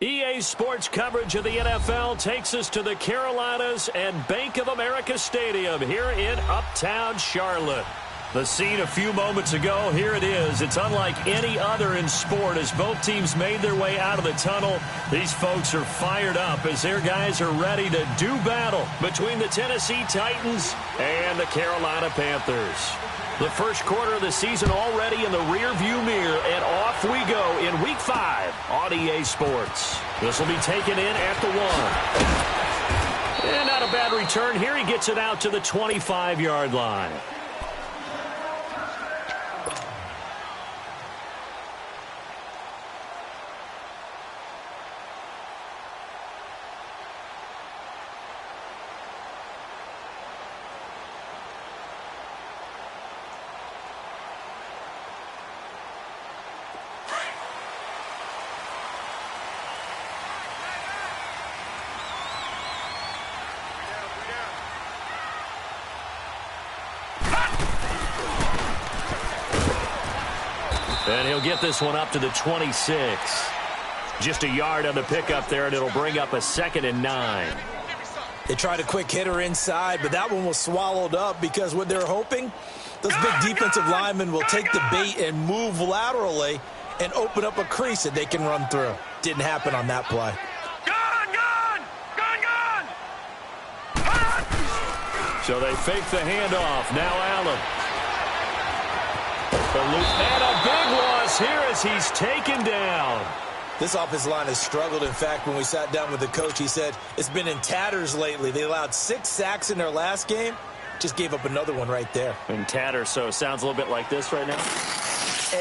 EA Sports coverage of the NFL takes us to the Carolinas and Bank of America Stadium here in Uptown Charlotte. The scene a few moments ago, here it is. It's unlike any other in sport as both teams made their way out of the tunnel. These folks are fired up as their guys are ready to do battle between the Tennessee Titans and the Carolina Panthers. The first quarter of the season already in the rearview mirror, and off we go in Week 5 on EA Sports. This will be taken in at the 1. And not a bad return here. He gets it out to the 25-yard line. And he'll get this one up to the 26. Just a yard on the pickup there, and it'll bring up a 2nd and 9. They tried a quick hitter inside, but that one was swallowed up because what they're hoping, those big defensive linemen will take the bait and move laterally and open up a crease that they can run through. Didn't happen on that play. So they fake the handoff. Now Allen. And a big loss here as he's taken down. This offensive line has struggled. In fact, when we sat down with the coach, he said it's been in tatters lately. They allowed 6 sacks in their last game. Just gave up another one right there. In tatters, so it sounds a little bit like this right now?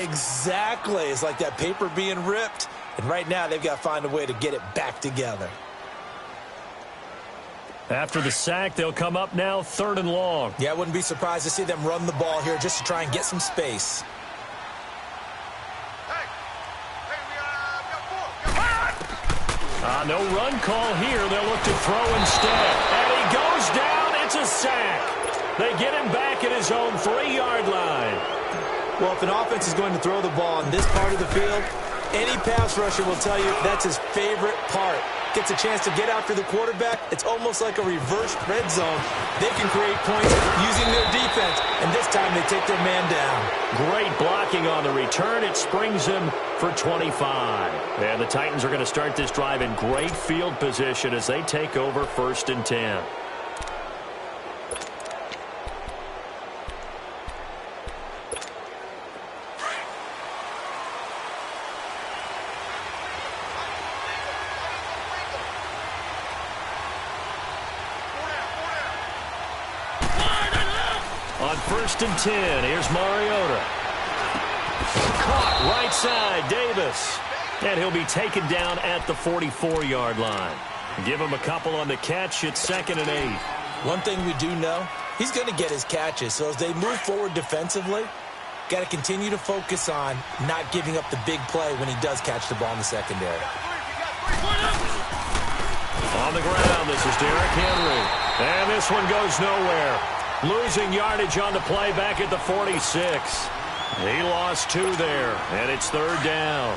Exactly. It's like that paper being ripped. And right now, they've got to find a way to get it back together. After the sack, they'll come up now 3rd and long. Yeah, I wouldn't be surprised to see them run the ball here just to try and get some space. No run call here. They'll look to throw instead. And he goes down. It's a sack. They get him back at his own 3-yard line. Well, if an offense is going to throw the ball on this part of the field, any pass rusher will tell you that's his favorite part. Gets a chance to get after the quarterback. It's almost like a reverse red zone. They can create points using their defense, and this time they take their man down. Great blocking on the return. It springs him for 25. And the Titans are going to start this drive in great field position as they take over 1st and 10. On 1st and 10, here's Mariota. Caught right side, Davis. And he'll be taken down at the 44-yard line. Give him a couple on the catch. It's 2nd and 8. One thing we do know, he's going to get his catches. So as they move forward defensively, got to continue to focus on not giving up the big play when he does catch the ball in the secondary. On the ground, this is Derrick Henry. And this one goes nowhere. Losing yardage on the play back at the 46. He lost 2 there, and it's 3rd down.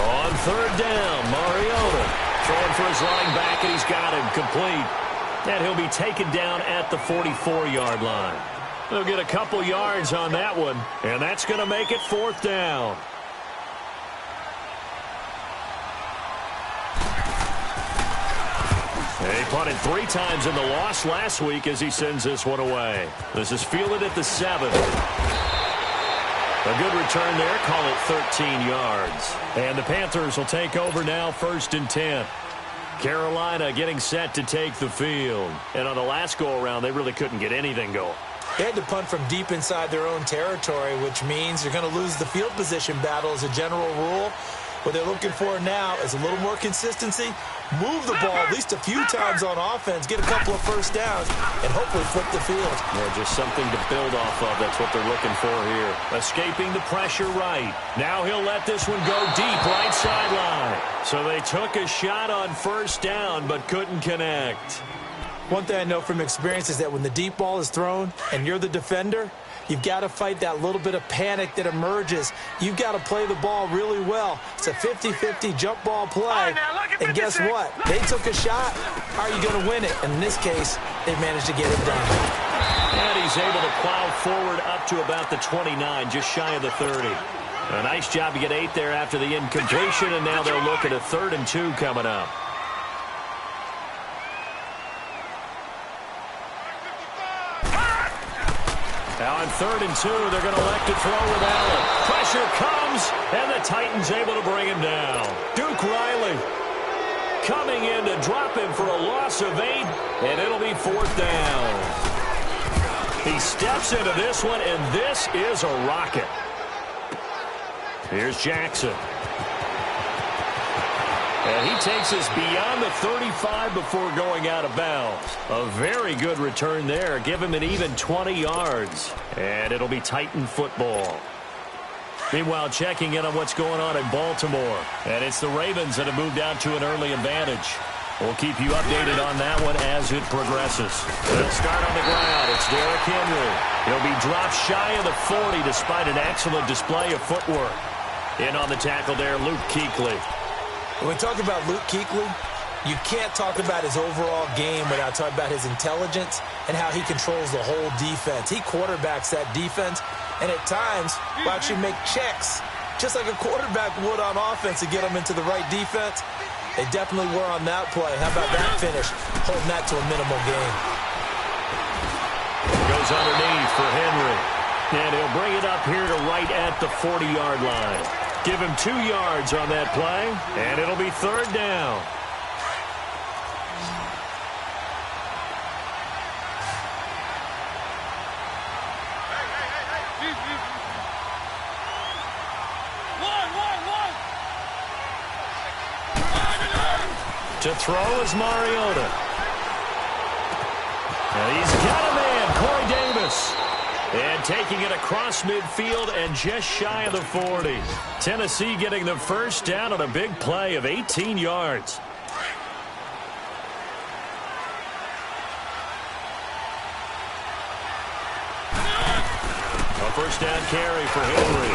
On 3rd down, Mariota throwing for his line back, and he's got him complete. And he'll be taken down at the 44-yard line. They'll get a couple yards on that one, and that's going to make it 4th down. He punted 3 times in the loss last week as he sends this one away. This is fielded at the 7. A good return there, call it 13 yards. And the Panthers will take over now 1st and 10. Carolina getting set to take the field. And on the last go-around, they really couldn't get anything going. They had to punt from deep inside their own territory, which means they're going to lose the field position battle as a general rule. What they're looking for now is a little more consistency, move the ball at least a few times on offense, get a couple of first downs, and hopefully flip the field. Yeah, just something to build off of. That's what they're looking for here. Escaping the pressure right. Now he'll let this one go deep right sideline. So they took a shot on first down but couldn't connect. One thing I know from experience is that when the deep ball is thrown and you're the defender, you've got to fight that little bit of panic that emerges. You've got to play the ball really well. It's a 50-50 jump ball play. And guess what? They took a shot. How are you going to win it? And in this case, they managed to get it done. And he's able to plow forward up to about the 29, just shy of the 30. A nice job to get 8 there after the incompletion, and now they'll look at a 3rd and 2 coming up. Now on 3rd and 2, they're going to elect to throw with Allen. Pressure comes, and the Titans able to bring him down. Duke Riley coming in to drop him for a loss of 8, and it'll be 4th down. He steps into this one, and this is a rocket. Here's Jackson. And he takes us beyond the 35 before going out of bounds. A very good return there. Give him an even 20 yards. And it'll be Titan football. Meanwhile, checking in on what's going on in Baltimore. And it's the Ravens that have moved out to an early advantage. We'll keep you updated on that one as it progresses. They'll start on the ground. It's Derrick Henry. He'll be dropped shy of the 40 despite an excellent display of footwork. In on the tackle there, Luke Kuechly. When we talk about Luke Kuechly, you can't talk about his overall game without talking about his intelligence and how he controls the whole defense. He quarterbacks that defense, and at times will actually make checks, just like a quarterback would on offense to get them into the right defense. They definitely were on that play. How about that finish? Holding that to a minimal gain. Goes underneath for Henry. And he'll bring it up here to right at the 40-yard line. Give him 2 yards on that play, and it'll be 3rd down. To throw is Mariota. And he's got a man, Corey Davis. And taking it across midfield and just shy of the 40. Tennessee getting the first down on a big play of 18 yards. A first down carry for Henry.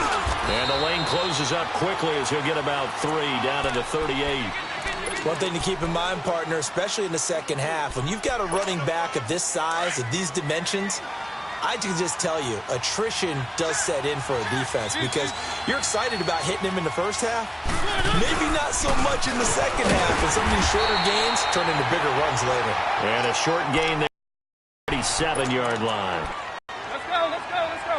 And the lane closes up quickly as he'll get about 3 down to the 38. One thing to keep in mind, partner, especially in the second half, when you've got a running back of this size, of these dimensions, I can just tell you, attrition does set in for a defense because you're excited about hitting him in the first half. Maybe not so much in the second half, and some of these shorter gains turn into bigger runs later. And a short gain there, 37-yard line. Let's go, let's go, let's go.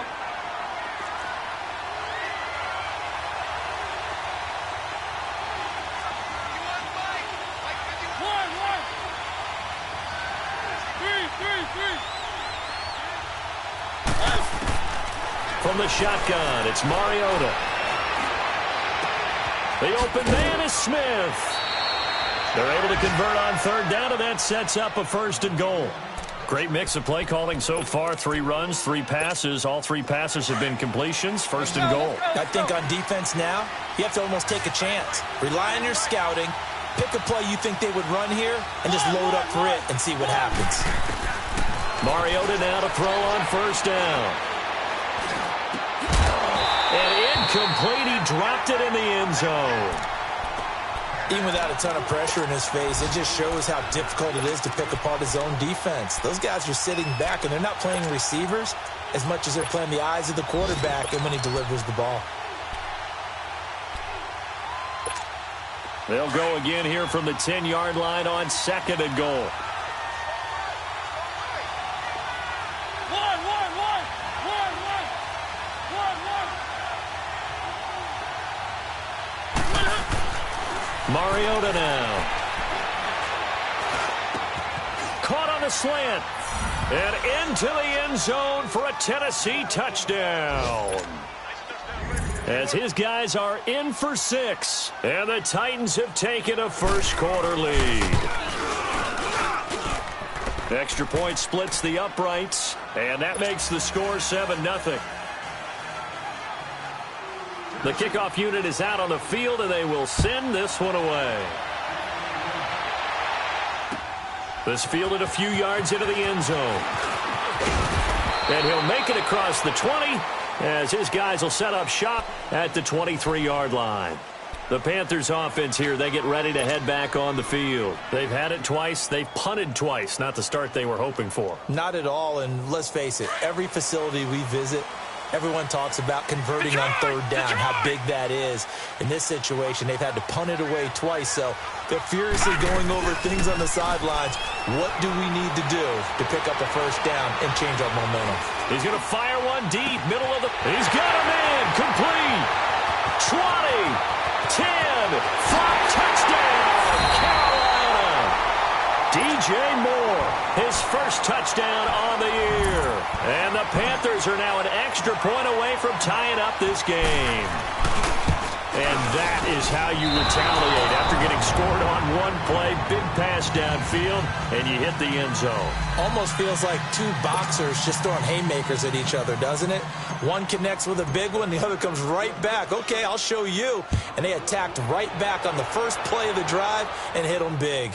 One. 3. From the shotgun, it's Mariota. The open man is Smith. They're able to convert on 3rd down, and that sets up a 1st and goal. Great mix of play calling so far. 3 runs, 3 passes. All 3 passes have been completions. 1st and goal. I think on defense now, you have to almost take a chance. Rely on your scouting. Pick a play you think they would run here, and just load up for it and see what happens. Mariota now to throw on 1st down. And incomplete. He dropped it in the end zone. Even without a ton of pressure in his face, it just shows how difficult it is to pick apart his own defense. Those guys are sitting back, and they're not playing receivers as much as they're playing the eyes of the quarterback and when he delivers the ball. They'll go again here from the 10-yard line on 2nd and goal. Mariota now. Caught on the slant. And into the end zone for a Tennessee touchdown. As his guys are in for 6. And the Titans have taken a first-quarter lead. Extra point splits the uprights. And that makes the score 7-0. The kickoff unit is out on the field, and they will send this one away. This fielded a few yards into the end zone. And he'll make it across the 20 as his guys will set up shop at the 23-yard line. The Panthers offense here, they get ready to head back on the field. They've had it twice. They've punted twice. Not the start they were hoping for. Not at all, and let's face it, every facility we visit, everyone talks about converting on third down, how big that is. In this situation, they've had to punt it away twice, so they're furiously going over things on the sidelines. What do we need to do to pick up a first down and change our momentum? He's going to fire one deep, middle of the... He's got him in, complete. 20, 10, 5, touchdown, Carolina. DJ Moore, his first touchdown on the year. And the Panthers are now an extra point away from tying up this game. And that is how you retaliate after getting scored on one play, big pass downfield, and you hit the end zone. Almost feels like two boxers just throwing haymakers at each other, doesn't it? One connects with a big one, the other comes right back. Okay, I'll show you. And they attacked right back on the first play of the drive and hit them big.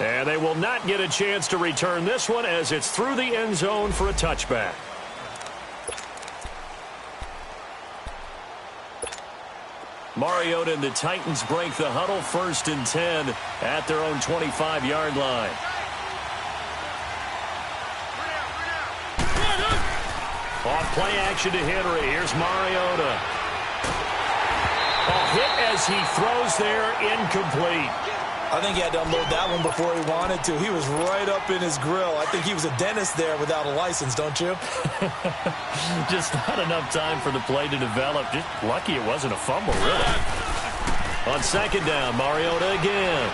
And they will not get a chance to return this one as it's through the end zone for a touchback. Mariota and the Titans break the huddle, 1st and 10 at their own 25-yard line. Off play action to Henry. Here's Mariota. A hit as he throws there, incomplete. I think he had to unload that one before he wanted to. He was right up in his grill. I think he was a dentist there without a license, don't you? Just not enough time for the play to develop. Just lucky it wasn't a fumble, really. On 2nd down, Mariota again.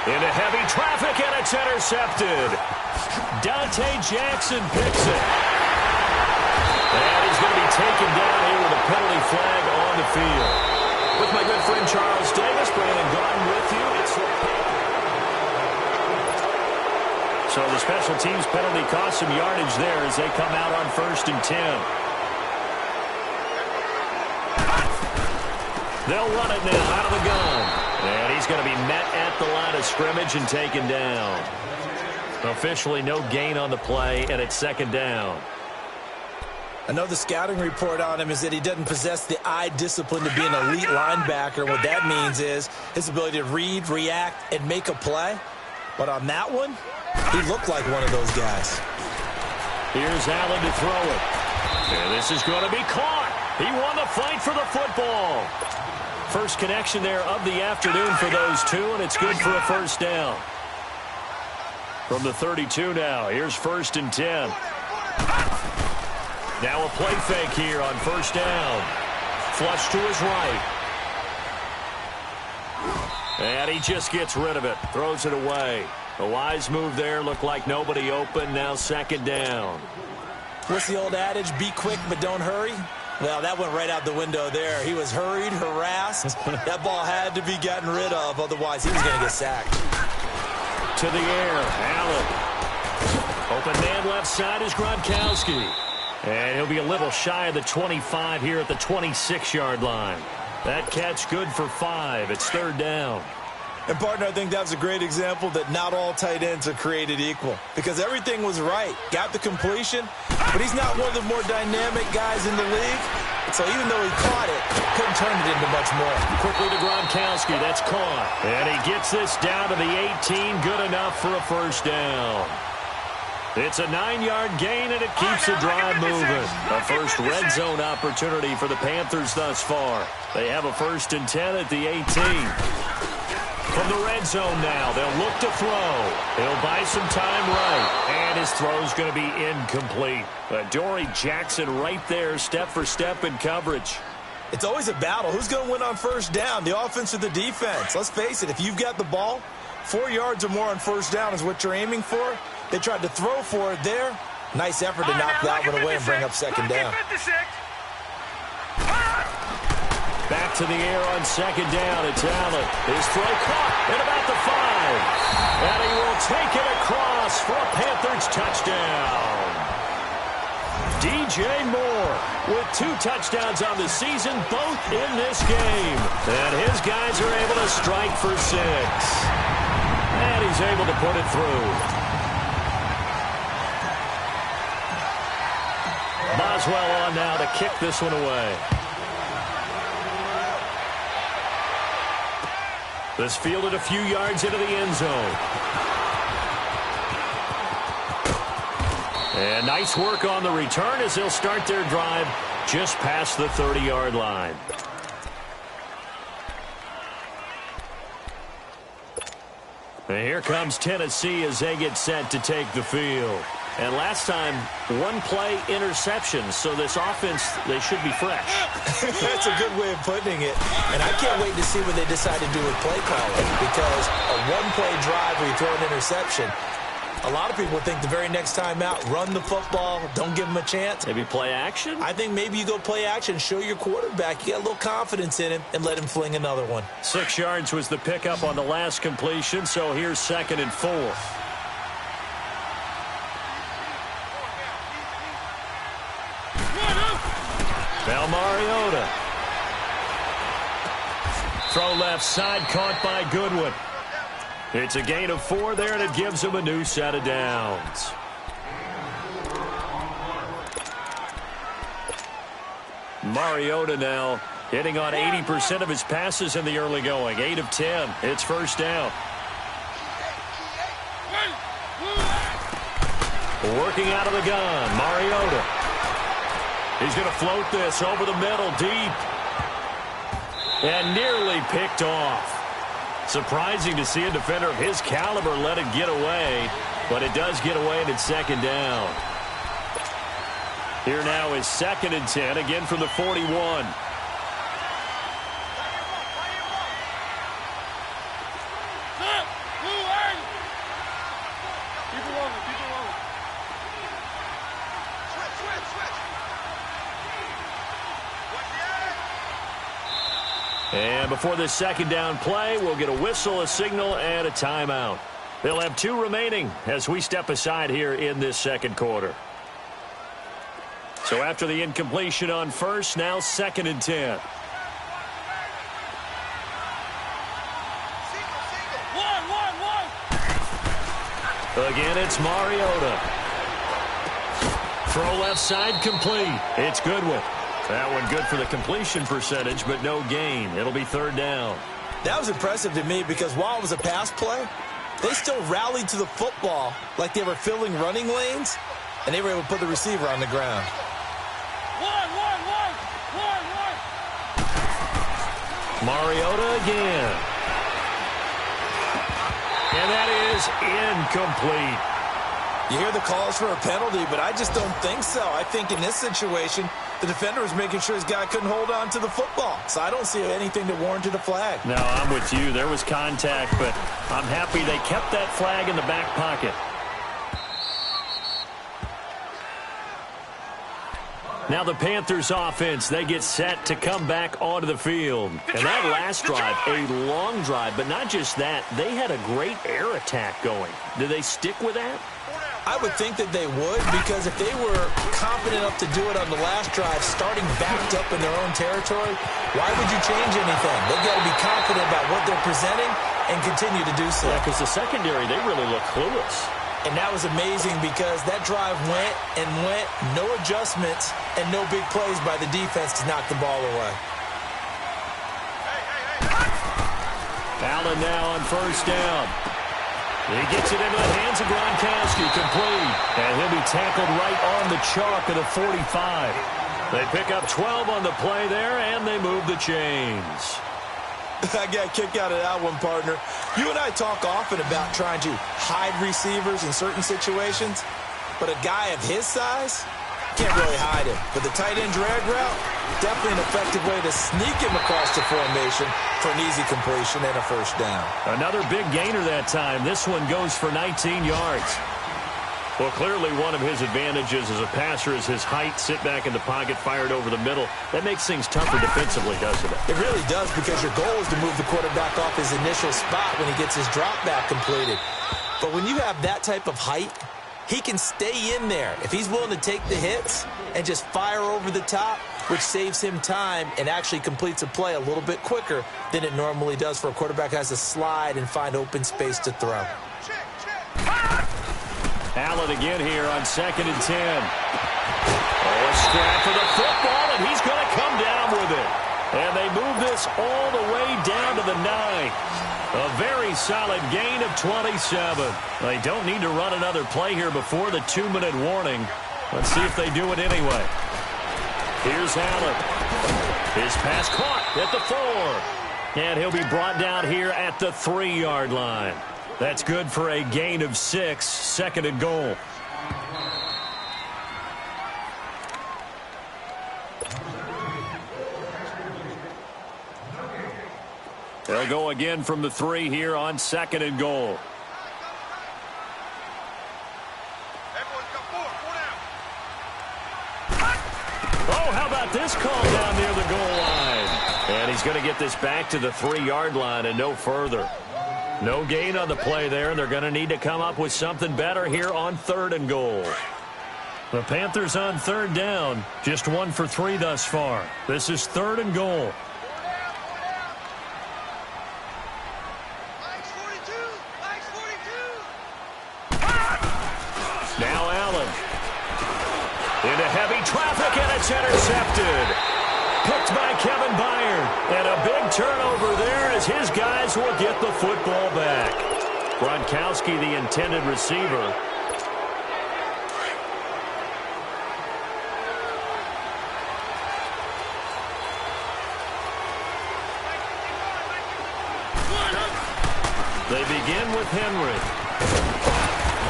Into heavy traffic, and it's intercepted. Dante Jackson picks it. And he's going to be taken down here with a penalty flag on the field. With my good friend Charles Davis, Brandon Gordon with you. So the special teams penalty cost some yardage there as they come out on 1st and 10. They'll run it now out of the gun. And he's going to be met at the line of scrimmage and taken down. Officially no gain on the play, and it's 2nd down. I know the scouting report on him is that he doesn't possess the eye discipline to be an elite linebacker. What that means is his ability to read, react, and make a play. But on that one, he looked like one of those guys. Here's Allen to throw it. And this is going to be caught. He won the fight for the football. First connection there of the afternoon for those two, and it's good for a first down. From the 32 now, here's 1st and 10. Now a play fake here on 1st down. Flush to his right. And he just gets rid of it. Throws it away. A wise move there. Looked like nobody open. Now 2nd down. What's the old adage? Be quick, but don't hurry. Well, that went right out the window there. He was hurried, harassed. That ball had to be gotten rid of. Otherwise, he was going to get sacked. To the air. Allen. Open man left side is Gronkowski. And he'll be a little shy of the 25 here at the 26-yard line. That catch good for 5. It's 3rd down. And, partner, I think that's a great example that not all tight ends are created equal. Because everything was right. Got the completion, but he's not one of the more dynamic guys in the league. So even though he caught it, couldn't turn it into much more. Quickly to Gronkowski. That's caught. And he gets this down to the 18. Good enough for a first down. It's a 9-yard gain, and it keeps the drive moving. A first red zone opportunity for the Panthers thus far. They have a 1st and 10 at the 18. From the red zone now, they'll look to throw. He'll buy some time right, and his throw's going to be incomplete. Adoree Jackson right there, step for step in coverage. It's always a battle. Who's going to win on 1st down, the offense or the defense? Let's face it, if you've got the ball, 4 yards or more on 1st down is what you're aiming for. They tried to throw for it there. Nice effort to knock that one away and bring up 2nd down. Back to the air on 2nd down. It's Allen. His throw caught at about the 5. And he will take it across for a Panthers touchdown. DJ Moore with 2 touchdowns on the season, both in this game. And his guys are able to strike for 6. And he's able to put it through. Boswell on now to kick this one away. This fielded a few yards into the end zone. And nice work on the return as they'll start their drive just past the 30-yard line. And here comes Tennessee as they get set to take the field. And last time, 1-play interception, so this offense, they should be fresh. That's a good way of putting it. And I can't wait to see what they decide to do with play calling, because a 1-play drive where you throw an interception, a lot of people think the very next time out, run the football, don't give them a chance. Maybe play action? I think maybe you go play action, show your quarterback you got a little confidence in him, and let him fling another one. 6 yards was the pickup on the last completion, so here's 2nd and 4. Now Mariota. Throw left side, caught by Goodwin. It's a gain of 4 there, and it gives him a new set of downs. Mariota now hitting on 80% of his passes in the early going. 8 of 10. It's first down. Working out of the gun, Mariota. He's going to float this over the middle, deep. And nearly picked off. Surprising to see a defender of his caliber let it get away, but it does get away, and it's 2nd down. Here now is 2nd and 10, again from the 41. And before this 2nd down play, we'll get a whistle, a signal, and a timeout. They'll have 2 remaining as we step aside here in this 2nd quarter. So after the incompletion on first, now 2nd and 10. Again, it's Mariota. Throw left side, complete. It's Goodwin. That one good for the completion percentage, but no gain. It'll be 3rd down. That was impressive to me because while it was a pass play, they still rallied to the football like they were filling running lanes, and they were able to put the receiver on the ground. Mariota again. And that is incomplete. You hear the calls for a penalty, but I just don't think so. I think in this situation, the defender was making sure his guy couldn't hold on to the football. So I don't see anything that warranted a flag. No, I'm with you. There was contact, but I'm happy they kept that flag in the back pocket. Now the Panthers offense, they get set to come back onto the field. And that last drive, a long drive, but not just that, they had a great air attack going. Did they stick with that? I would think that they would, because if they were confident enough to do it on the last drive, starting backed up in their own territory, why would you change anything? They've got to be confident about what they're presenting and continue to do so. Yeah, because the secondary, they really look clueless. And that was amazing because that drive went and went, no adjustments, and no big plays by the defense to knock the ball away. Allen now on first down. He gets it into the hands of Gronkowski, complete. And he'll be tackled right on the chalk of the 45. They pick up 12 on the play there, and they move the chains. I got a kick out of that one, partner. You and I talk often about trying to hide receivers in certain situations, but a guy of his size can't really hide him. But the tight end drag route, definitely an effective way to sneak him across the formation for an easy completion and a first down. Another big gainer that time. This one goes for 19 yards. Well, clearly one of his advantages as a passer is his height. Sit back in the pocket, fired over the middle. That makes things tougher defensively, doesn't it? It really does, because your goal is to move the quarterback off his initial spot when he gets his drop back completed. But when you have that type of height, he can stay in there. If he's willing to take the hits, and just fire over the top, which saves him time and actually completes a play a little bit quicker than it normally does for a quarterback who has to slide and find open space to throw. Allen again here on 2nd and 10. Oh, a scrap for the football, and he's going to come down with it. And they move this all the way down to the 9. A very solid gain of 27. They don't need to run another play here before the 2-minute warning. Let's see if they do it anyway. Here's Allen. His pass caught at the 4. And he'll be brought down here at the 3-yard line. That's good for a gain of 6, 2nd and goal. They'll go again from the 3 here on 2nd and goal. Oh, how about this call down near the goal line? And he's going to get this back to the 3-yard line and no further. No gain on the play there, and they're going to need to come up with something better here on 3rd and goal. The Panthers on 3rd down, just 1 for 3 thus far. This is 3rd and goal. Now Allen. Into heavy traffic, and it's intercepted. Picked by Kevin Byard. And a big turnover there as his guys will get the football back. Gronkowski, the intended receiver. They begin with Henry.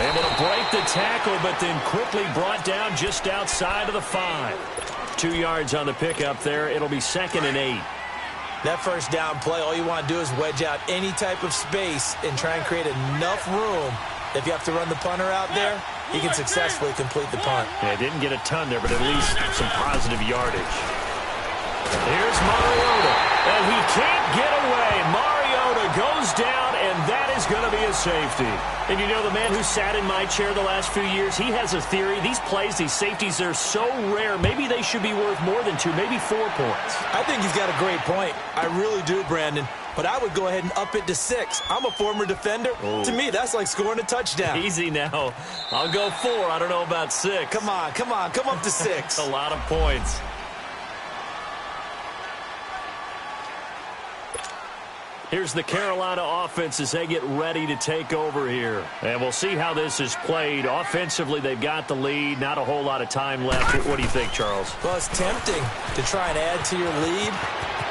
Able to break the tackle, but then quickly brought down just outside of the 5. 2 yards on the pickup there. It'll be 2nd and 8. That first down play, all you want to do is wedge out any type of space and try and create enough room. If you have to run the punter out there, he can successfully complete the punt. Yeah, didn't get a ton there, but at least some positive yardage. Here's Mariota, and he can't get away. Mariota goes down, and that is going to be a safety. And you know, the man who sat in my chair the last few years, he has a theory. These plays, these safeties, they're so rare. Maybe they should be worth more than 2, maybe 4 points. I think he's got a great point. I really do, Brandon. But I would go ahead and up it to 6. I'm a former defender. Oh. To me, that's like scoring a touchdown. Easy now. I'll go 4. I don't know about 6. Come on. Come up to 6. A lot of points. Here's the Carolina offense as they get ready to take over here. And we'll see how this is played. Offensively, they've got the lead. Not a whole lot of time left. What do you think, Charles? Well, it's tempting to try and add to your lead.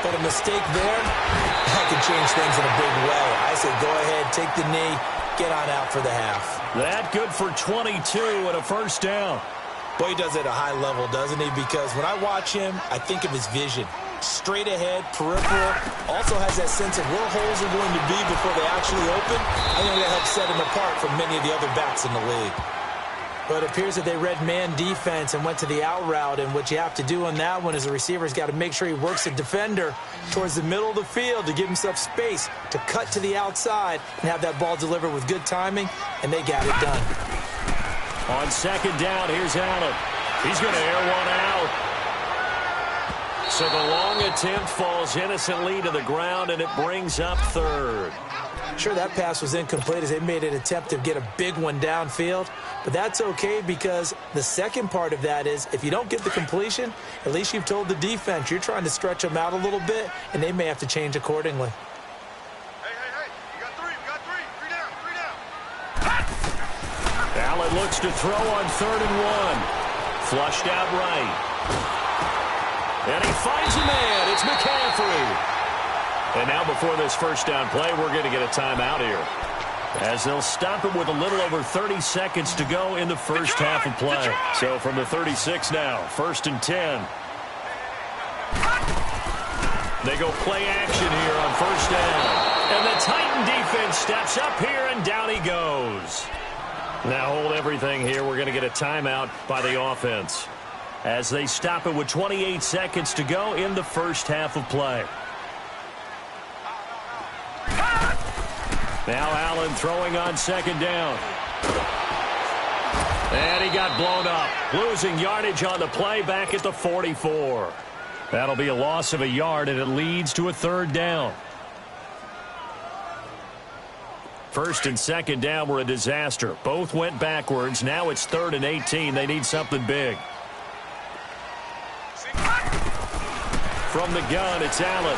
But a mistake there, that can change things in a big way. I say go ahead, take the knee, get on out for the half. That good for 22 and a first down. Boy, he does it at a high level, doesn't he? Because when I watch him, I think of his vision. Straight ahead, peripheral, also has that sense of where holes are going to be before they actually open. I think that helps set him apart from many of the other backs in the league. But it appears that they read man defense and went to the out route, and what you have to do on that one is the receiver's got to make sure he works the defender towards the middle of the field to give himself space to cut to the outside and have that ball delivered with good timing, and they got it done. On 2nd down, here's Allen. He's going to air one out. So the long attempt falls innocently to the ground, and it brings up 3rd. Sure, that pass was incomplete as they made an attempt to get a big one downfield, but that's okay because the second part of that is if you don't get the completion, at least you've told the defense you're trying to stretch them out a little bit, and they may have to change accordingly. Hey, you got 3, three down. Allen looks to throw on 3rd and 1. Flushed out right. And he finds a man. It's McCaffrey. And now before this first down play, we're going to get a timeout here, as they'll stop it with a little over 30 seconds to go in the first half of play. So from the 36 now, 1st and 10. They go play action here on 1st down. And the Titan defense steps up here, and down he goes. Now hold everything here. We're going to get a timeout by the offense, as they stop it with 28 seconds to go in the first half of play. Now Allen throwing on 2nd down. And he got blown up, losing yardage on the play back at the 44. That'll be a loss of a yard, and it leads to a third down. First and second down were a disaster. Both went backwards. Now it's 3rd and 18. They need something big. From the gun, it's Allen.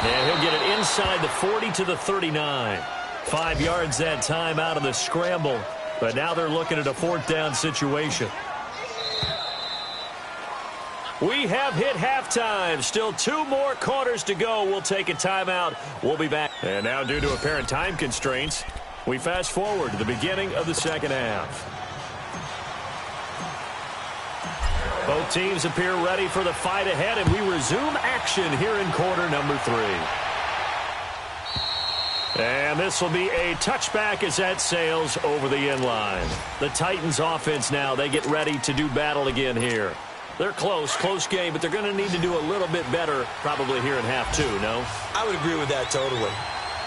And he'll get it inside the 40 to the 39. 5 yards that time out of the scramble. But now they're looking at a 4th down situation. We have hit halftime. Still 2 more quarters to go. We'll take a timeout. We'll be back. And now, due to apparent time constraints, we fast forward to the beginning of the second half. Both teams appear ready for the fight ahead, and we resume action here in quarter number 3. And this will be a touchback as that sails over the end line. The Titans offense now, they get ready to do battle again here. They're close game, but they're going to need to do a little bit better probably here in half 2, no? I would agree with that totally.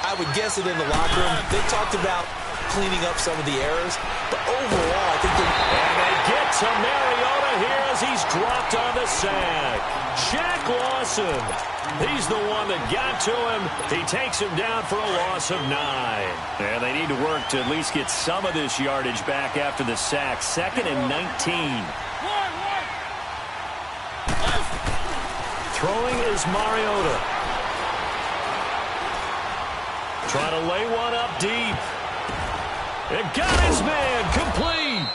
I would guess it in the locker room. They talked about cleaning up some of the errors, but overall, I think they're... And they get to Mariota here as he's dropped on the sack. Shaq Lawson. He's the one that got to him. He takes him down for a loss of 9. And they need to work to at least get some of this yardage back after the sack. 2nd and 19. Throwing is Mariota. Trying to lay one up deep. And got his man complete.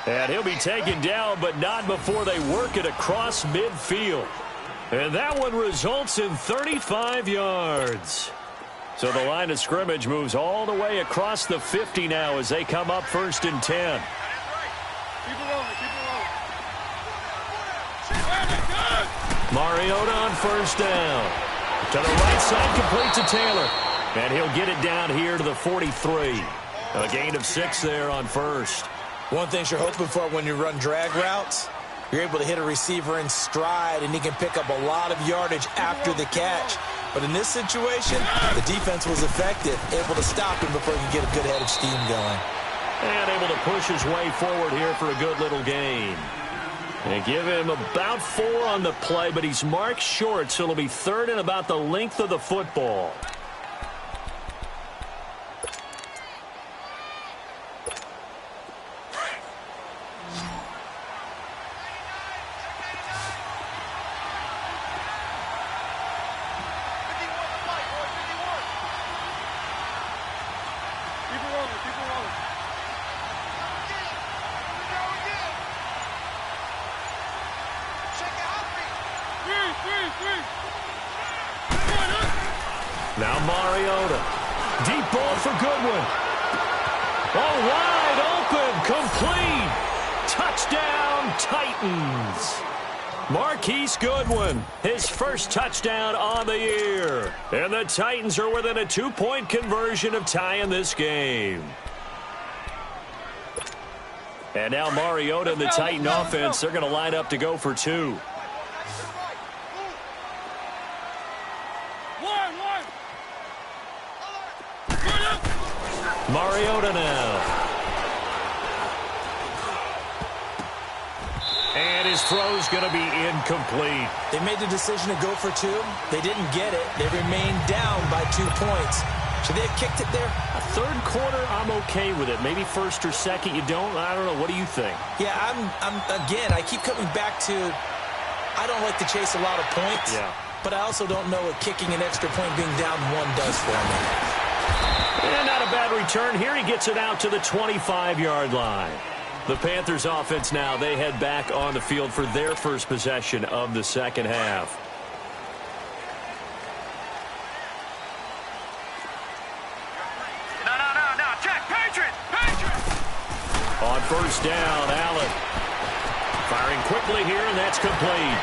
And he'll be taken down, but not before they work it across midfield. And that one results in 35 yards. So the line of scrimmage moves all the way across the 50 now as they come up 1st and 10. Mariota on 1st down. To the right side, complete to Taylor. And he'll get it down here to the 43. A gain of 6 there on 1st. One thing you're hoping for when you run drag routes, you're able to hit a receiver in stride, and he can pick up a lot of yardage after the catch. But in this situation, the defense was effective, able to stop him before he could get a good head of steam going. And able to push his way forward here for a good little gain. And give him about 4 on the play, but he's marked short, so it'll be 3rd and about the length of the football. Now Mariota. Deep ball for Goodwin. Oh, wide open. Complete. Touchdown, Titans. Marquise Goodwin, his first touchdown on the year. And the Titans are within a 2-point conversion of tying this game. And now Mariota and the Titan offense, they're going to line up to go for 2. Mariota now. And his throw's going to be incomplete. They made the decision to go for 2. They didn't get it. They remained down by 2 points. Should they have kicked it there? A 3rd quarter, I'm okay with it. Maybe 1st or 2nd, you don't. I don't know. What do you think? Yeah, again, I keep coming back to I don't like to chase a lot of points. Yeah. But I also don't know what kicking an extra point being down 1 does for me. And not a bad return here. He gets it out to the 25-yard line. The Panthers offense now, they head back on the field for their first possession of the second half. No, check, Patriots! On 1st down, Allen. Firing quickly here, and that's complete.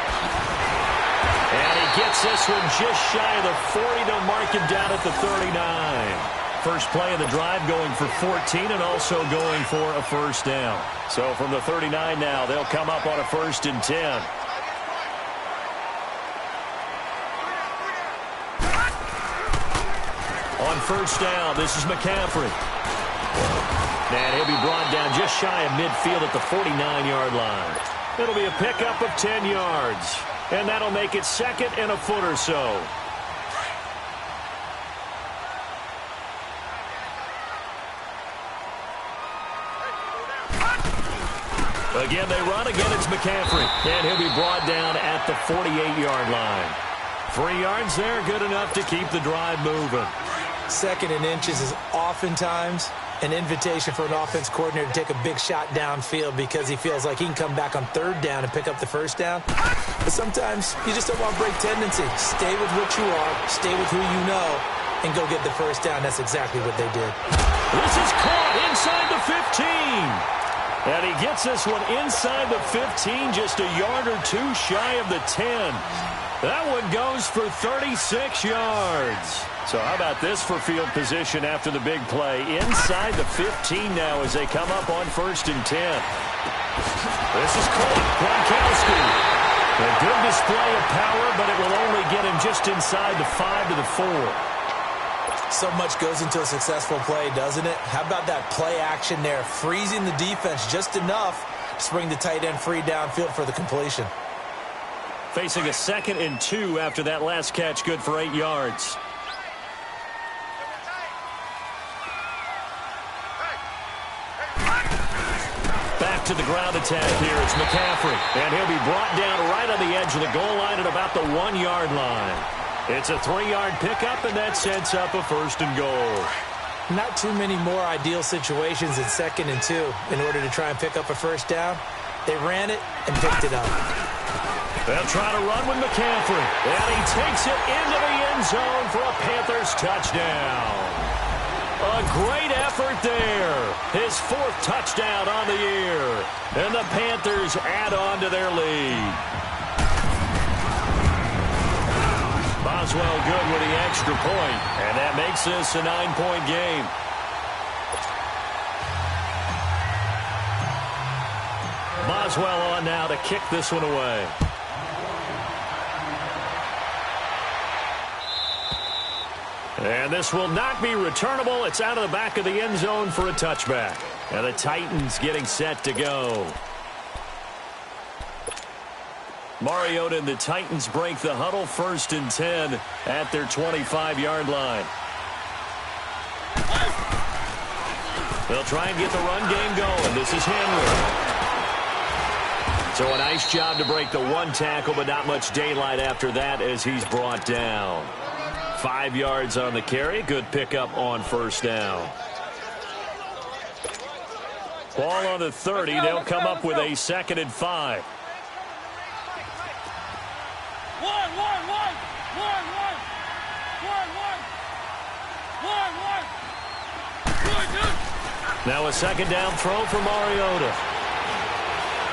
And he gets this one just shy of the 40 to mark him down at the 39. First play of the drive going for 14 and also going for a 1st down. So from the 39 now, they'll come up on a 1st and 10. On 1st down, this is McCaffrey. And he'll be brought down just shy of midfield at the 49-yard line. It'll be a pickup of 10 yards. And that'll make it second and a foot or so. Again, they run. Again, it's McCaffrey. And he'll be brought down at the 48-yard line. 3 yards there, good enough to keep the drive moving. Second and inches is oftentimes an invitation for an offense coordinator to take a big shot downfield because he feels like he can come back on third down and pick up the first down. But sometimes you just don't want to break tendency. Stay with what you are, stay with who you know, and go get the first down. That's exactly what they did. This is caught inside the 15. And he gets this one inside the 15, just a yard or two shy of the 10. That one goes for 36 yards. So how about this for field position after the big play? Inside the 15 now as they come up on 1st and 10. This is caught. Gronkowski. A good display of power, but it will only get him just inside the 5 to the 4. So much goes into a successful play, doesn't it? How about that play action there? Freezing the defense just enough to bring the tight end free downfield for the completion. Facing a 2nd and 2 after that last catch, good for 8 yards. Back to the ground attack here. It's McCaffrey. And he'll be brought down right on the edge of the goal line at about the 1-yard line. It's a 3-yard pickup, and that sets up a 1st and goal. Not too many more ideal situations in 2nd and 2 in order to try and pick up a first down. They ran it and picked it up. They'll try to run with McCaffrey. And he takes it into the end zone for a Panthers touchdown. A great effort there. His 4th touchdown on the year. And the Panthers add on to their lead. Boswell good with the extra point, and that makes this a 9-point game. Boswell on now to kick this one away. And this will not be returnable. It's out of the back of the end zone for a touchback. And the Titans getting set to go. Mariota and the Titans break the huddle, 1st and 10 at their 25-yard line. They'll try and get the run game going. This is Henry. So a nice job to break the 1 tackle, but not much daylight after that as he's brought down. 5 yards on the carry. Good pickup on 1st down. Ball on the 30. They'll come up with a 2nd and 5. Now a 2nd down throw for Mariota.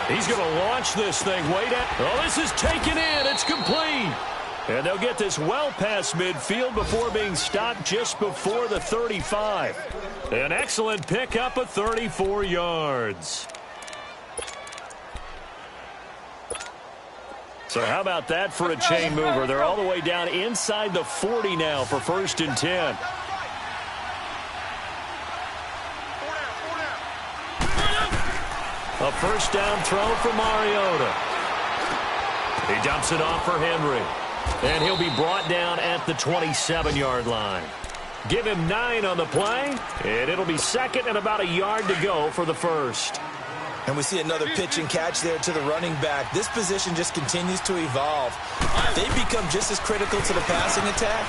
He's going to launch this thing way down. Oh, this is taken in. It's complete. And they'll get this well past midfield before being stopped just before the 35. An excellent pickup of 34 yards. So how about that for a chain mover? They're all the way down inside the 40 now for 1st and 10. A 1st down throw for Mariota. He dumps it off for Henry. And he'll be brought down at the 27-yard line. Give him 9 on the play, and it'll be 2nd and about a yard to go for the 1st. And we see another pitch and catch there to the running back. This position just continues to evolve. They become just as critical to the passing attack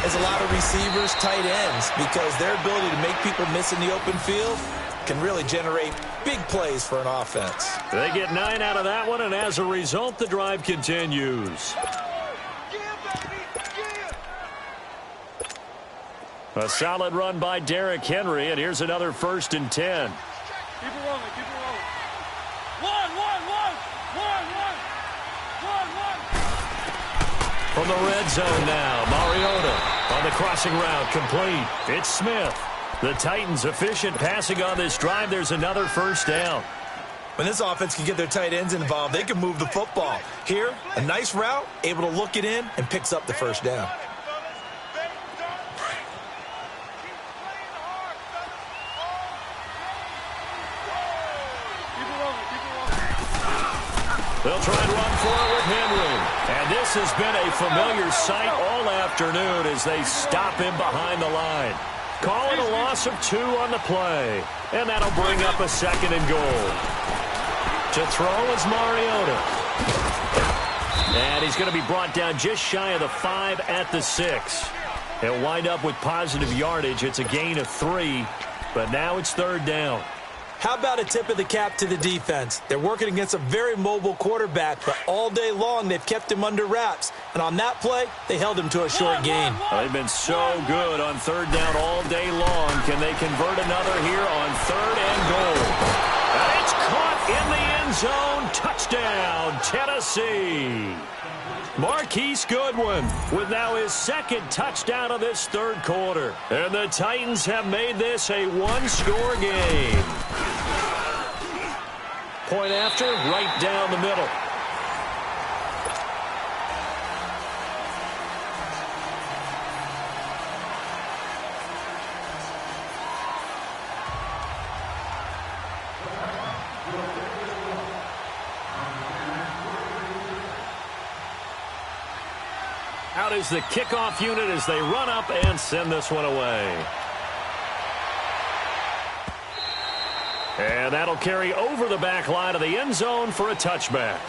as a lot of receivers, tight ends, because their ability to make people miss in the open field can really generate big plays for an offense. They get 9 out of that one, and as a result, the drive continues. A solid run by Derrick Henry, and here's another 1st and 10. Keep it rolling, keep it rolling. From the red zone now, Mariota on the crossing route, complete. It's Smith. The Titans efficient passing on this drive. There's another 1st down. When this offense can get their tight ends involved, they can move the football. Here, a nice route, able to look it in, and picks up the 1st down. They'll try and run for it with Henry. And this has been a familiar sight all afternoon as they stop him behind the line. Call it a loss of 2 on the play. And that'll bring up a 2nd and goal. To throw is Mariota. And he's going to be brought down just shy of the 5 at the 6. He'll wind up with positive yardage. It's a gain of 3, but now it's 3rd down. How about a tip of the cap to the defense? They're working against a very mobile quarterback, but all day long they've kept him under wraps. And on that play, they held him to a short gain. They've been so good on 3rd down all day long. Can they convert another here on 3rd and goal? And it's caught in the end zone. Touchdown, Tennessee. Marquise Goodwin with now his 2nd touchdown of this 3rd quarter. And the Titans have made this a 1-score game. Point after, right down the middle. Out is the kickoff unit as they run up and send this one away. And that'll carry over the back line of the end zone for a touchback.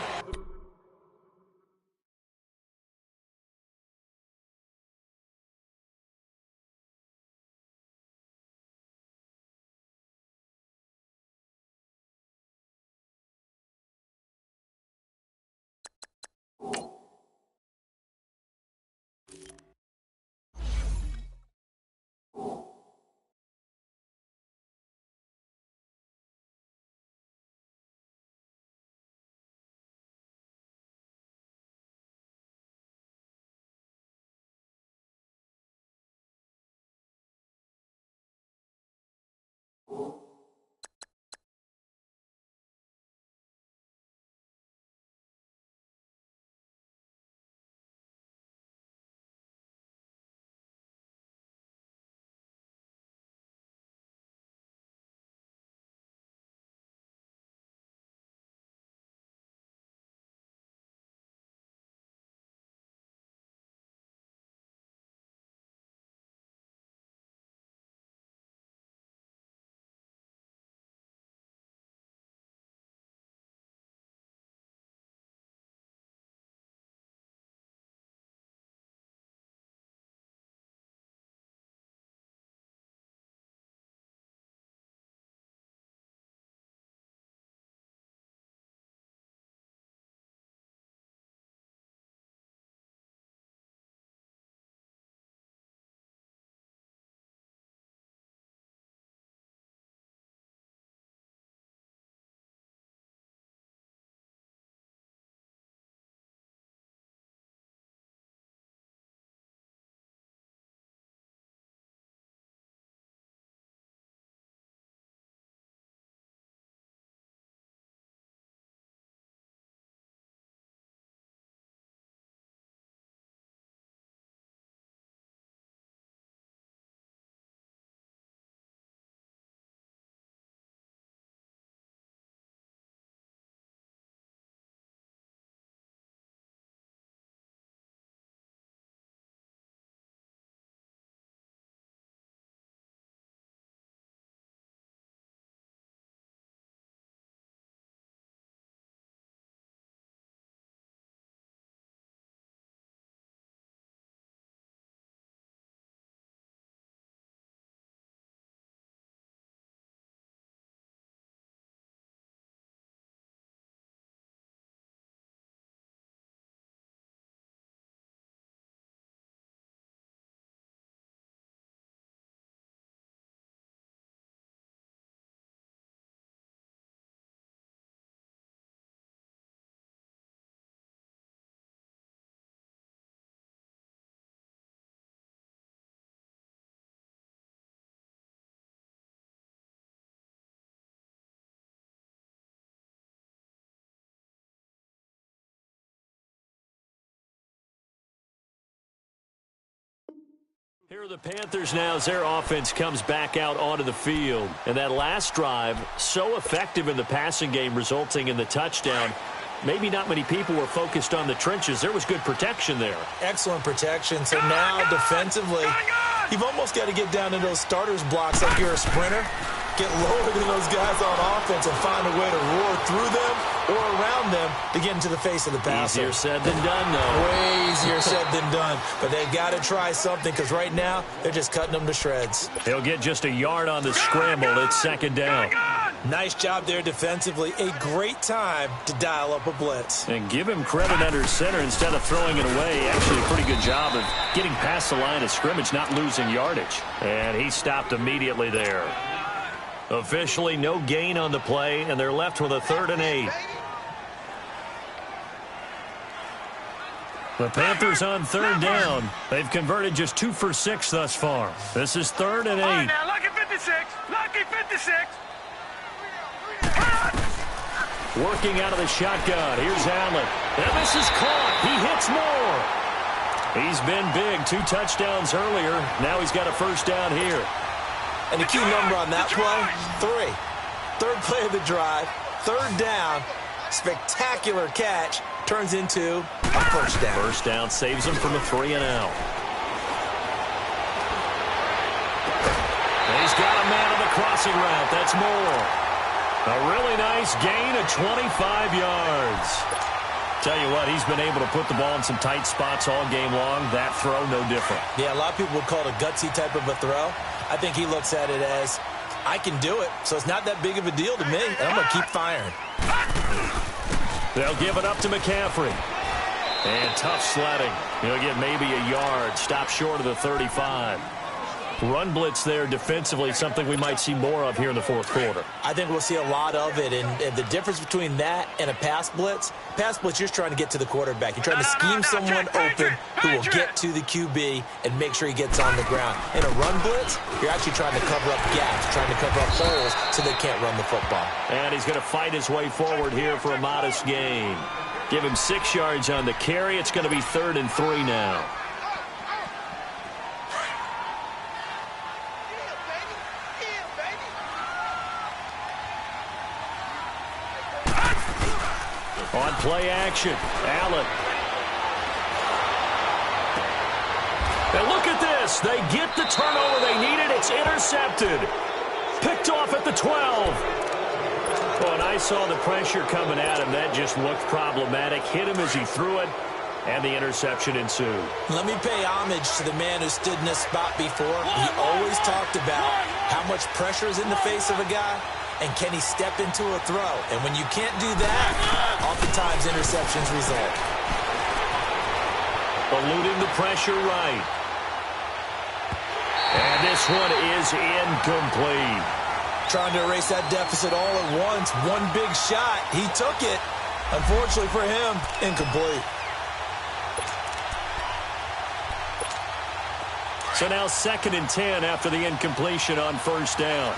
Here are the Panthers now as their offense comes back out onto the field. And that last drive, so effective in the passing game, resulting in the touchdown. maybe not many people were focused on the trenches. There was good protection there. Excellent protection. So now defensively, you've almost got to get down to those starters blocks like you're a sprinter. Get lower than those guys on offense and find a way to roar through them or around them to get into the face of the passer. Easier said than done, though. Way easier said than done. But they've got to try something because right now they're just cutting them to shreds. He'll get just a yard on the scramble. It's second down. Nice job there defensively. A great time to dial up a blitz. And give him credit under center instead of throwing it away. Actually a pretty good job of getting past the line of scrimmage, not losing yardage. And he stopped immediately there. Officially no gain on the play, and they're left with a 3rd and 8. The Panthers on 3rd down. They've converted just 2 for 6 thus far. This is 3rd and 8. All right, now, lucky 56. Lucky 56. Working out of the shotgun. Here's Allen. And this is caught. He hits more. He's been big. 2 touchdowns earlier. Now he's got a first down here. And the key number on that play, 3. 3rd play of the drive, 3rd down, spectacular catch, turns into a first down. First down saves him from a 3 and out. He's got a man on the crossing route. That's more. A really nice gain of 25 yards. Tell you what, he's been able to put the ball in some tight spots all game long. That throw, no different. Yeah, a lot of people would call it a gutsy type of a throw. I think he looks at it as, I can do it, so it's not that big of a deal to me, and I'm going to keep firing. They'll give it up to McCaffrey. And tough sledding. He'll get maybe a yard. Stop short of the 35. Run blitz there defensively, something we might see more of here in the 4th quarter. I think we'll see a lot of it, and the difference between that and a pass blitz, you're just trying to get to the quarterback. You're trying to scheme someone open who will get to the QB and make sure he gets on the ground. In a run blitz, you're actually trying to cover up gaps, trying to cover up holes so they can't run the football. And he's going to fight his way forward here for a modest gain. Give him 6 yards on the carry. It's going to be 3rd and 3 now. On play action, Allen. And look at this. They get the turnover they needed. It's intercepted. Picked off at the 12. Oh, and I saw the pressure coming at him. That just looked problematic. Hit him as he threw it, and the interception ensued. Let me pay homage to the man who stood in this spot before. He always talked about how much pressure is in the face of a guy. And can he step into a throw? And when you can't do that, oftentimes interceptions result. Eluding the pressure right. And this one is incomplete. Trying to erase that deficit all at once. One big shot. He took it. Unfortunately for him, incomplete. So now 2nd and 10 after the incompletion on first down.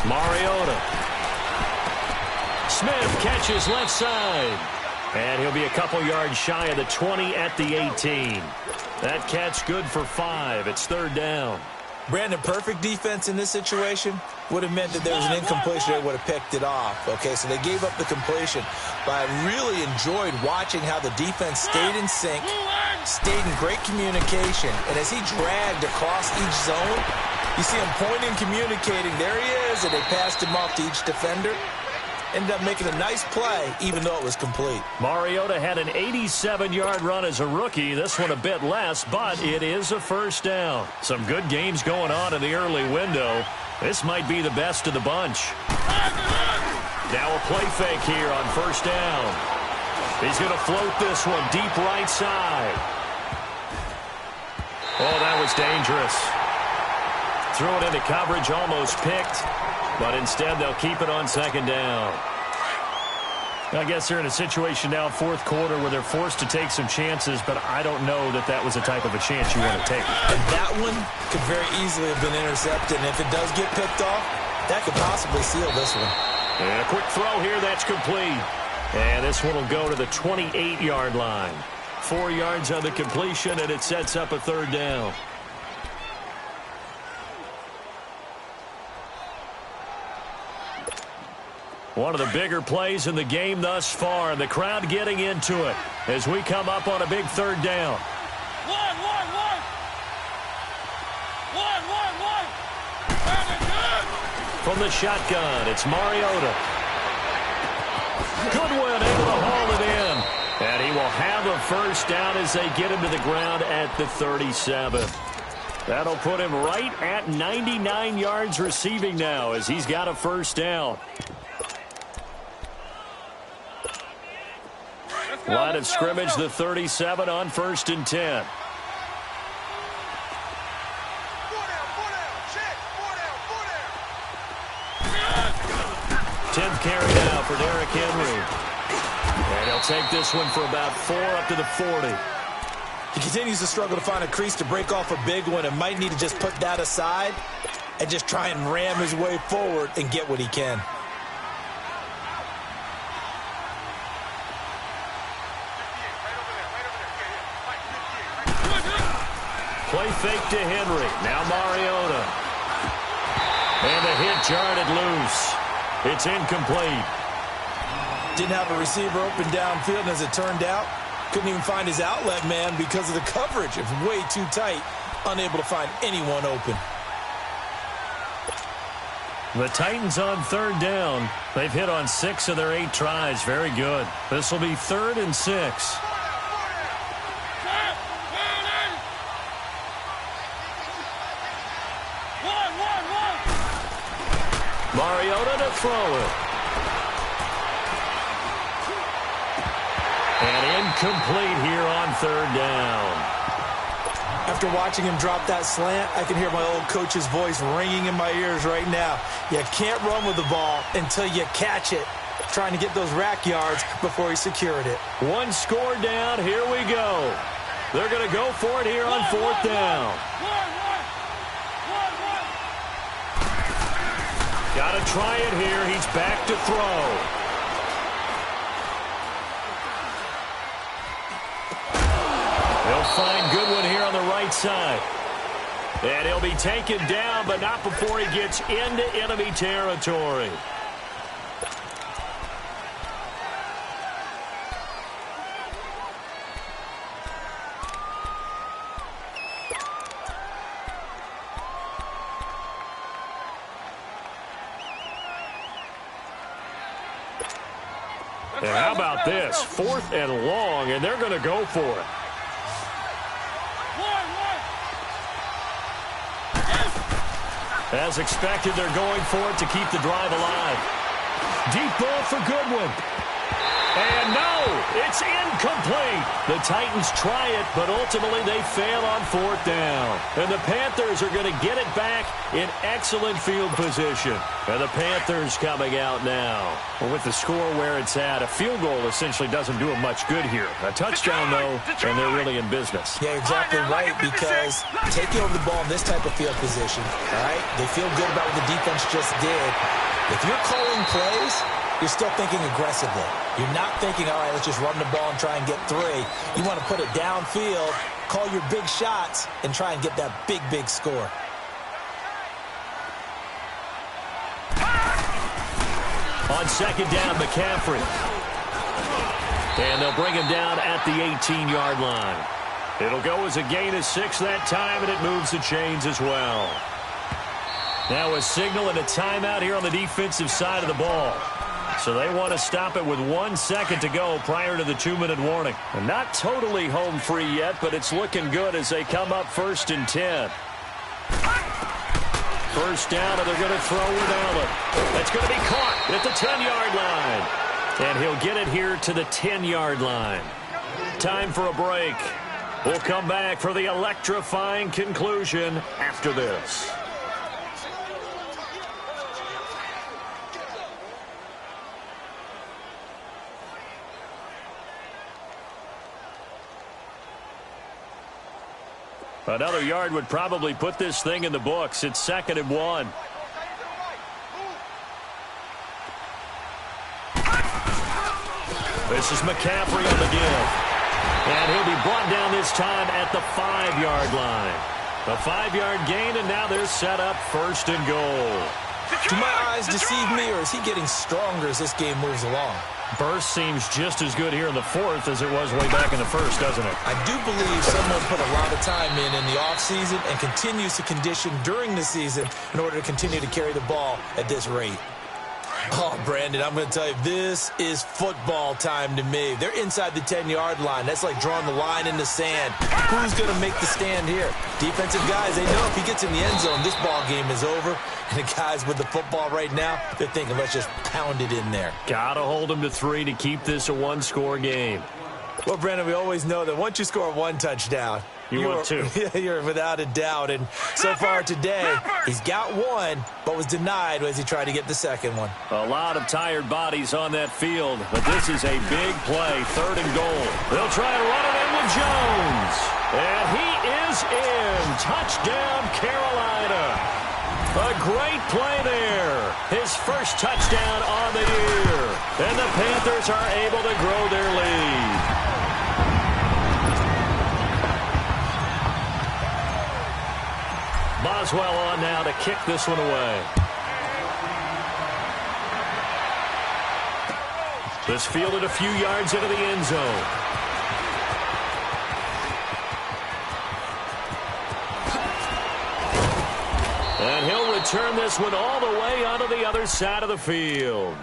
Mariota. Smith catches left side. And he'll be a couple yards shy of the 20 at the 18. That catch good for 5. It's 3rd down. Brandon, perfect defense in this situation would have meant that there was an incompletion. They would have picked it off. Okay, so they gave up the completion. But I really enjoyed watching how the defense stayed in sync, stayed in great communication. And as he dragged across each zone, you see him pointing, communicating. There he is, and they passed him off to each defender. Ended up making a nice play, even though it was complete. Mariota had an 87-yard run as a rookie. This one a bit less, but it is a first down. Some good games going on in the early window. This might be the best of the bunch. Now a play fake here on first down. He's going to float this one deep right side. Oh, that was dangerous. Threw it into coverage, almost picked. But instead, they'll keep it on 2nd down. I guess they're in a situation now, 4th quarter, where they're forced to take some chances, but I don't know that that was the type of a chance you want to take. And that one could very easily have been intercepted. And if it does get picked off, that could possibly seal this one. And a quick throw here, that's complete. And this one will go to the 28-yard line. 4 yards on the completion, and it sets up a third down. One of the bigger plays in the game thus far, and the crowd getting into it as we come up on a big third down. From the shotgun, it's Mariota. Goodwin able to haul it in. And he will have a first down as they get him to the ground at the 37. That'll put him right at 99 yards receiving now as he's got a first down. Line of scrimmage, the 37 on 1st and 10. Tenth carry now for Derrick Henry. And he'll take this one for about 4 up to the 40. He continues to struggle to find a crease to break off a big one and might need to just put that aside and just try and ram his way forward and get what he can. Play fake to Henry. Now Mariota. And the hit jarred it loose. It's incomplete. Didn't have a receiver open downfield, and as it turned out, couldn't even find his outlet man because of the coverage. It was way too tight, unable to find anyone open. The Titans on third down. They've hit on 6 of their 8 tries. Very good. This will be 3rd and 6. Mariota to throw it. And incomplete here on third down. After watching him drop that slant, I can hear my old coach's voice ringing in my ears right now. You can't run with the ball until you catch it. Trying to get those rack yards before he secured it. 1 score down. Here we go. They're going to go for it here on 4th down. Got to try it here. He's back to throw. They'll find Goodwin here on the right side. And he'll be taken down, but not before he gets into enemy territory. And how about this? 4th and long, and they're going to go for it. As expected, they're going for it to keep the drive alive. Deep ball for Goodwin. And no, it's incomplete. The Titans try it, but ultimately they fail on 4th down. And the Panthers are going to get it back in excellent field position. And the Panthers coming out now. Well, with the score where it's at, a field goal essentially doesn't do them much good here. A touchdown, though, and they're really in business. Yeah, exactly right, because taking over the ball in this type of field position, all right, they feel good about what the defense just did. If you're calling plays, you're still thinking aggressively. You're not thinking, all right, let's just run the ball and try and get 3. You want to put it downfield, call your big shots, and try and get that big, big score. On 2nd down, McCaffrey. And they'll bring him down at the 18-yard line. It'll go as a gain of 6 that time, and it moves the chains as well. Now a signal and a timeout here on the defensive side of the ball. So they want to stop it with 1 second to go prior to the 2-minute warning. And not totally home free yet, but it's looking good as they come up 1st and 10. First down, and they're going to throw with Allen. That's going to be caught at the 10-yard line. And he'll get it here to the 10-yard line. Time for a break. We'll come back for the electrifying conclusion after this. Another yard would probably put this thing in the books. It's 2nd and 1. This is McCaffrey on the give. And he'll be brought down this time at the 5-yard line. A 5-yard gain, and now they're set up 1st and goal. Do my eyes deceive me, or is he getting stronger as this game moves along? Burst seems just as good here in the 4th as it was way back in the 1st, doesn't it? I do believe someone put a lot of time in the offseason and continues to condition during the season in order to continue to carry the ball at this rate. Oh, Brandon, I'm going to tell you, this is football time to me. They're inside the 10-yard line. That's like drawing the line in the sand. Who's going to make the stand here? Defensive guys, they know if he gets in the end zone, this ball game is over. And the guys with the football right now, they're thinking, let's just pound it in there. Got to hold them to 3 to keep this a 1-score game. Well, Brandon, we always know that once you score 1 touchdown, you're 2. You're without a doubt. And so far today, he's got 1, but was denied as he tried to get the second one. A lot of tired bodies on that field, but this is a big play, 3rd and goal. They'll try to run it in with Jones. And he is in. Touchdown, Carolina. A great play there. His first touchdown on the year. And the Panthers are able to grow their lead. Boswell on now to kick this one away. This fielded a few yards into the end zone. And he'll return this one all the way onto the other side of the field.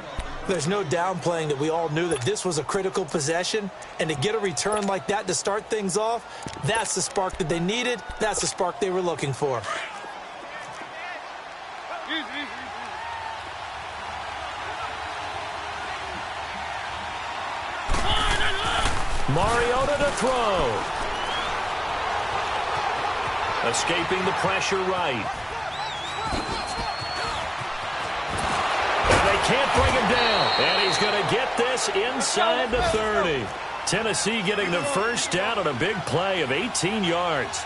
There's no downplaying that we all knew that this was a critical possession, and to get a return like that to start things off, that's the spark that they needed. That's the spark they were looking for. Mariota to throw. Escaping the pressure right. Can't bring him down. And he's going to get this inside the 30. Tennessee getting the first down on a big play of 18 yards.